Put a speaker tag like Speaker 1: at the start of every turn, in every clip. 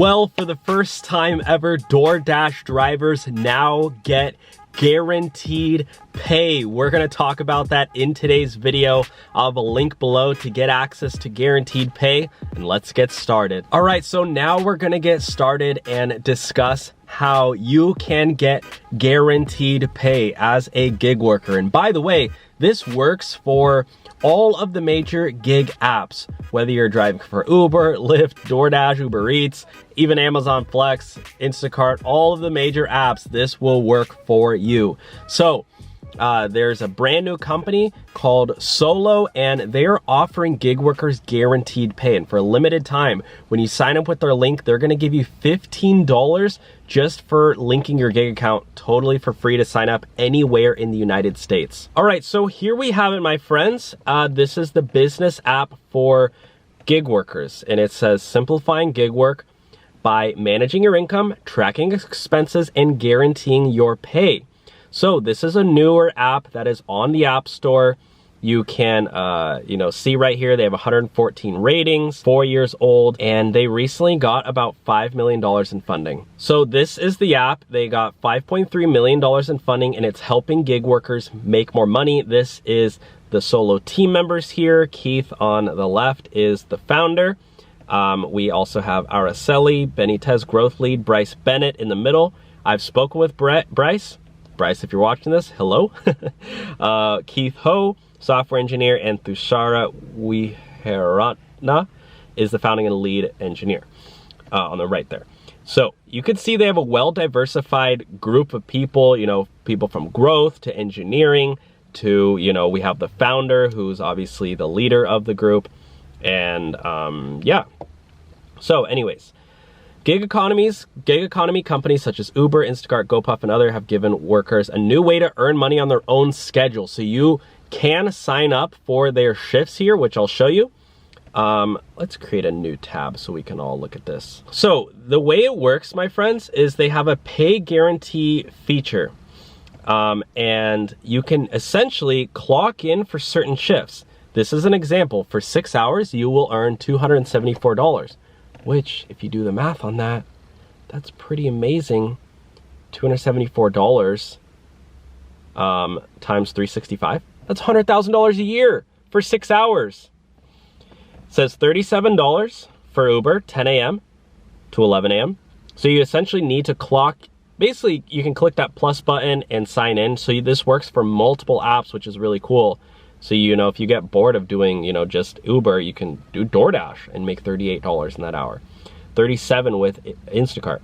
Speaker 1: Well, for the first time ever, DoorDash drivers now get guaranteed pay. We're gonna talk about that in today's video. I'll have a link below to get access to guaranteed pay, and let's get started. All right, so now we're gonna get started and discuss how you can get guaranteed pay as a gig worker. And by the way, this works for all of the major gig apps, whether you're driving for Uber, Lyft, DoorDash, Uber Eats, even Amazon Flex, Instacart, all of the major apps, this will work for you. So there's a brand new company called Solo, and they're offering gig workers guaranteed pay. And for a limited time, when you sign up with their link, they're gonna give you $15 just for linking your gig account, totally for free to sign up anywhere in the United States. All right, so here we have it, my friends. This is the business app for gig workers, and it says simplifying gig work by managing your income, tracking expenses, and guaranteeing your pay. So this is a newer app that is on the App Store. You can, see right here, they have 114 ratings, 4 years old, and they recently got about $5 million in funding. So this is the app. They got $5.3 million in funding, and it's helping gig workers make more money. This is the Solo team members here. Keith on the left is the founder. We also have Araceli Benitez, growth lead, Bryce Bennett in the middle. I've spoken with Bryce, if you're watching this, hello. Keith Ho, software engineer, and Thushara Wiheratna is the founding and lead engineer on the right there. So you can see they have a well-diversified group of people, people from growth to engineering to, we have the founder who's obviously the leader of the group. And yeah, so anyways, gig economy companies such as Uber, Instacart, GoPuff, and other have given workers a new way to earn money on their own schedule. So you can sign up for their shifts here, which I'll show you. Let's create a new tab so we can all look at this. So the way it works, my friends, is they have a pay guarantee feature. And you can essentially clock in for certain shifts. This is an example. For 6 hours, you will earn $274. Which, if you do the math on that, that's pretty amazing. $274 times 365. That's $100,000 a year for 6 hours. It says $37 for Uber, 10 a.m. to 11 a.m. So you essentially need to clock. Basically, you can click that plus button and sign in. So this works for multiple apps, which is really cool. So, if you get bored of doing, just Uber, you can do DoorDash and make $38 in that hour. $37 with Instacart.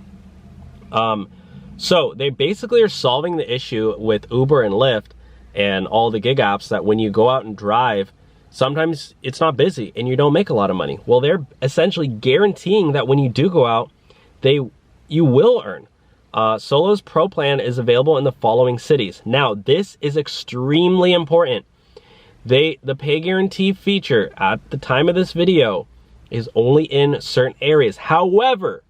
Speaker 1: So they basically are solving the issue with Uber and Lyft and all the gig apps that when you go out and drive, sometimes it's not busy and you don't make a lot of money. Well, they're essentially guaranteeing that when you do go out, you will earn. Solo's Pro plan is available in the following cities. Now, this is extremely important. The pay guarantee feature at the time of this video is only in certain areas. However,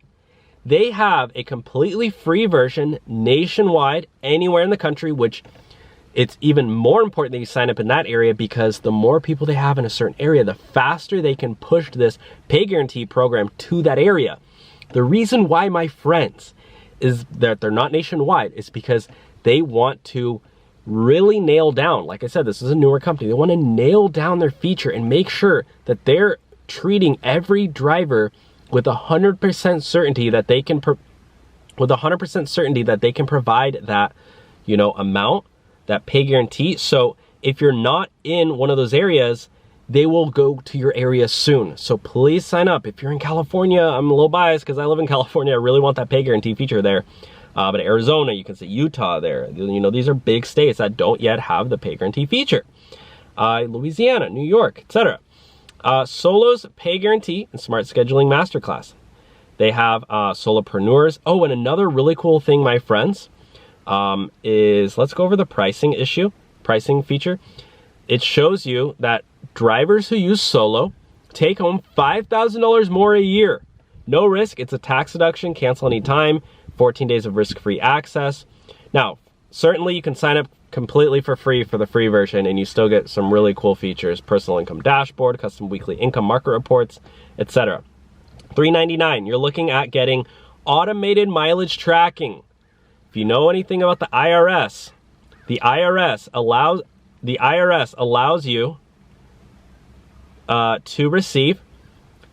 Speaker 1: they have a completely free version nationwide, anywhere in the country, which it's even more important that you sign up in that area because the more people they have in a certain area, the faster they can push this pay guarantee program to that area. The reason why, my friends, is that they're not nationwide is because they want to really nail down, like I said, this is a newer company. They want to nail down their feature and make sure that they're treating every driver with 100% certainty that they can provide that, amount, that pay guarantee. So if you're not in one of those areas, they will go to your area soon. So please sign up. If you're in California, I'm a little biased because I live in California. I really want that pay guarantee feature there. But Arizona, you can see Utah there. These are big states that don't yet have the pay guarantee feature. Louisiana, New York, etc. Solo's pay guarantee and smart scheduling masterclass. They have solopreneurs. Oh, and another really cool thing, my friends, is let's go over the pricing feature. It shows you that drivers who use Solo take home $5,000 more a year. No risk. It's a tax deduction. Cancel anytime. 14 days of risk-free access. Now, certainly you can sign up completely for free for the free version and you still get some really cool features, personal income dashboard, custom weekly income market reports, etc. $3.99, you're looking at getting automated mileage tracking. If you know anything about the IRS allows you to receive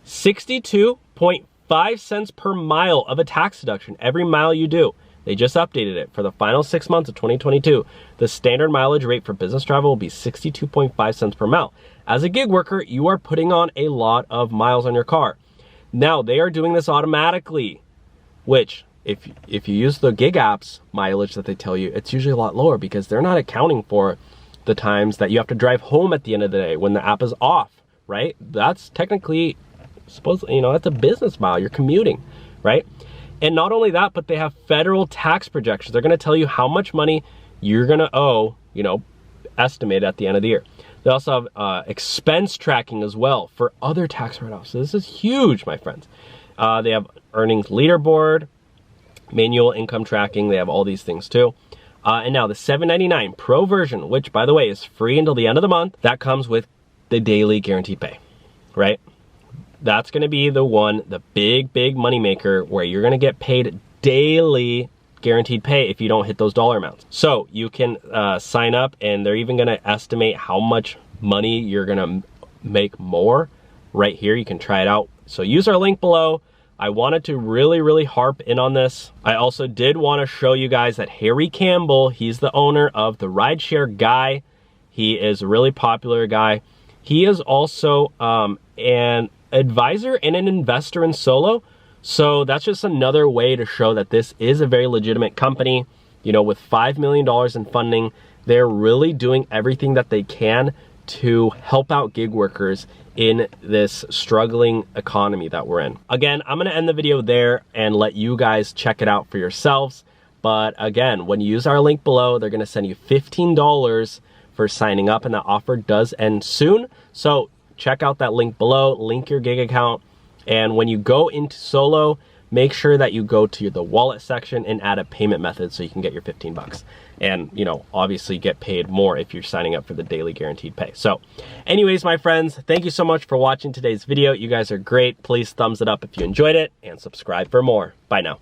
Speaker 1: 62.5 cents per mile of a tax deduction every mile you do. They just updated it for the final 6 months of 2022. The standard mileage rate for business travel will be 62.5 cents per mile. As a gig worker, you are putting on a lot of miles on your car. Now, they are doing this automatically, which if you use the gig apps mileage that they tell you, it's usually a lot lower because they're not accounting for the times that you have to drive home at the end of the day when the app is off, right? That's technically, supposedly, that's a business mile. You're commuting, right? And not only that, but they have federal tax projections. They're gonna tell you how much money you're gonna owe, estimated at the end of the year. They also have expense tracking as well for other tax write-offs. So this is huge, my friends. They have earnings leaderboard, manual income tracking. They have all these things too. And now the $7.99 Pro version, which by the way is free until the end of the month, that comes with the daily guaranteed pay, right? That's gonna be the big money maker where you're gonna get paid daily guaranteed pay if you don't hit those dollar amounts. So you can sign up, and they're even gonna estimate how much money you're gonna make more right here. You can try it out. So use our link below. I wanted to really harp in on this. I also did want to show you guys that Harry Campbell, he's the owner of the Rideshare Guy. He is a really popular guy. He is also an advisor and an investor in Solo. So that's just another way to show that this is a very legitimate company. With $5 million in funding, they're really doing everything that they can to help out gig workers in this struggling economy that we're in. Again, I'm gonna end the video there and let you guys check it out for yourselves. But again, when you use our link below, they're gonna send you $15 for signing up, and that offer does end soon. So check out that link below, link your gig account, and when you go into Solo, make sure that you go to the wallet section and add a payment method so you can get your 15 bucks. And, obviously get paid more if you're signing up for the daily guaranteed pay. So anyways, my friends, thank you so much for watching today's video. You guys are great. Please thumbs it up if you enjoyed it and subscribe for more. Bye now.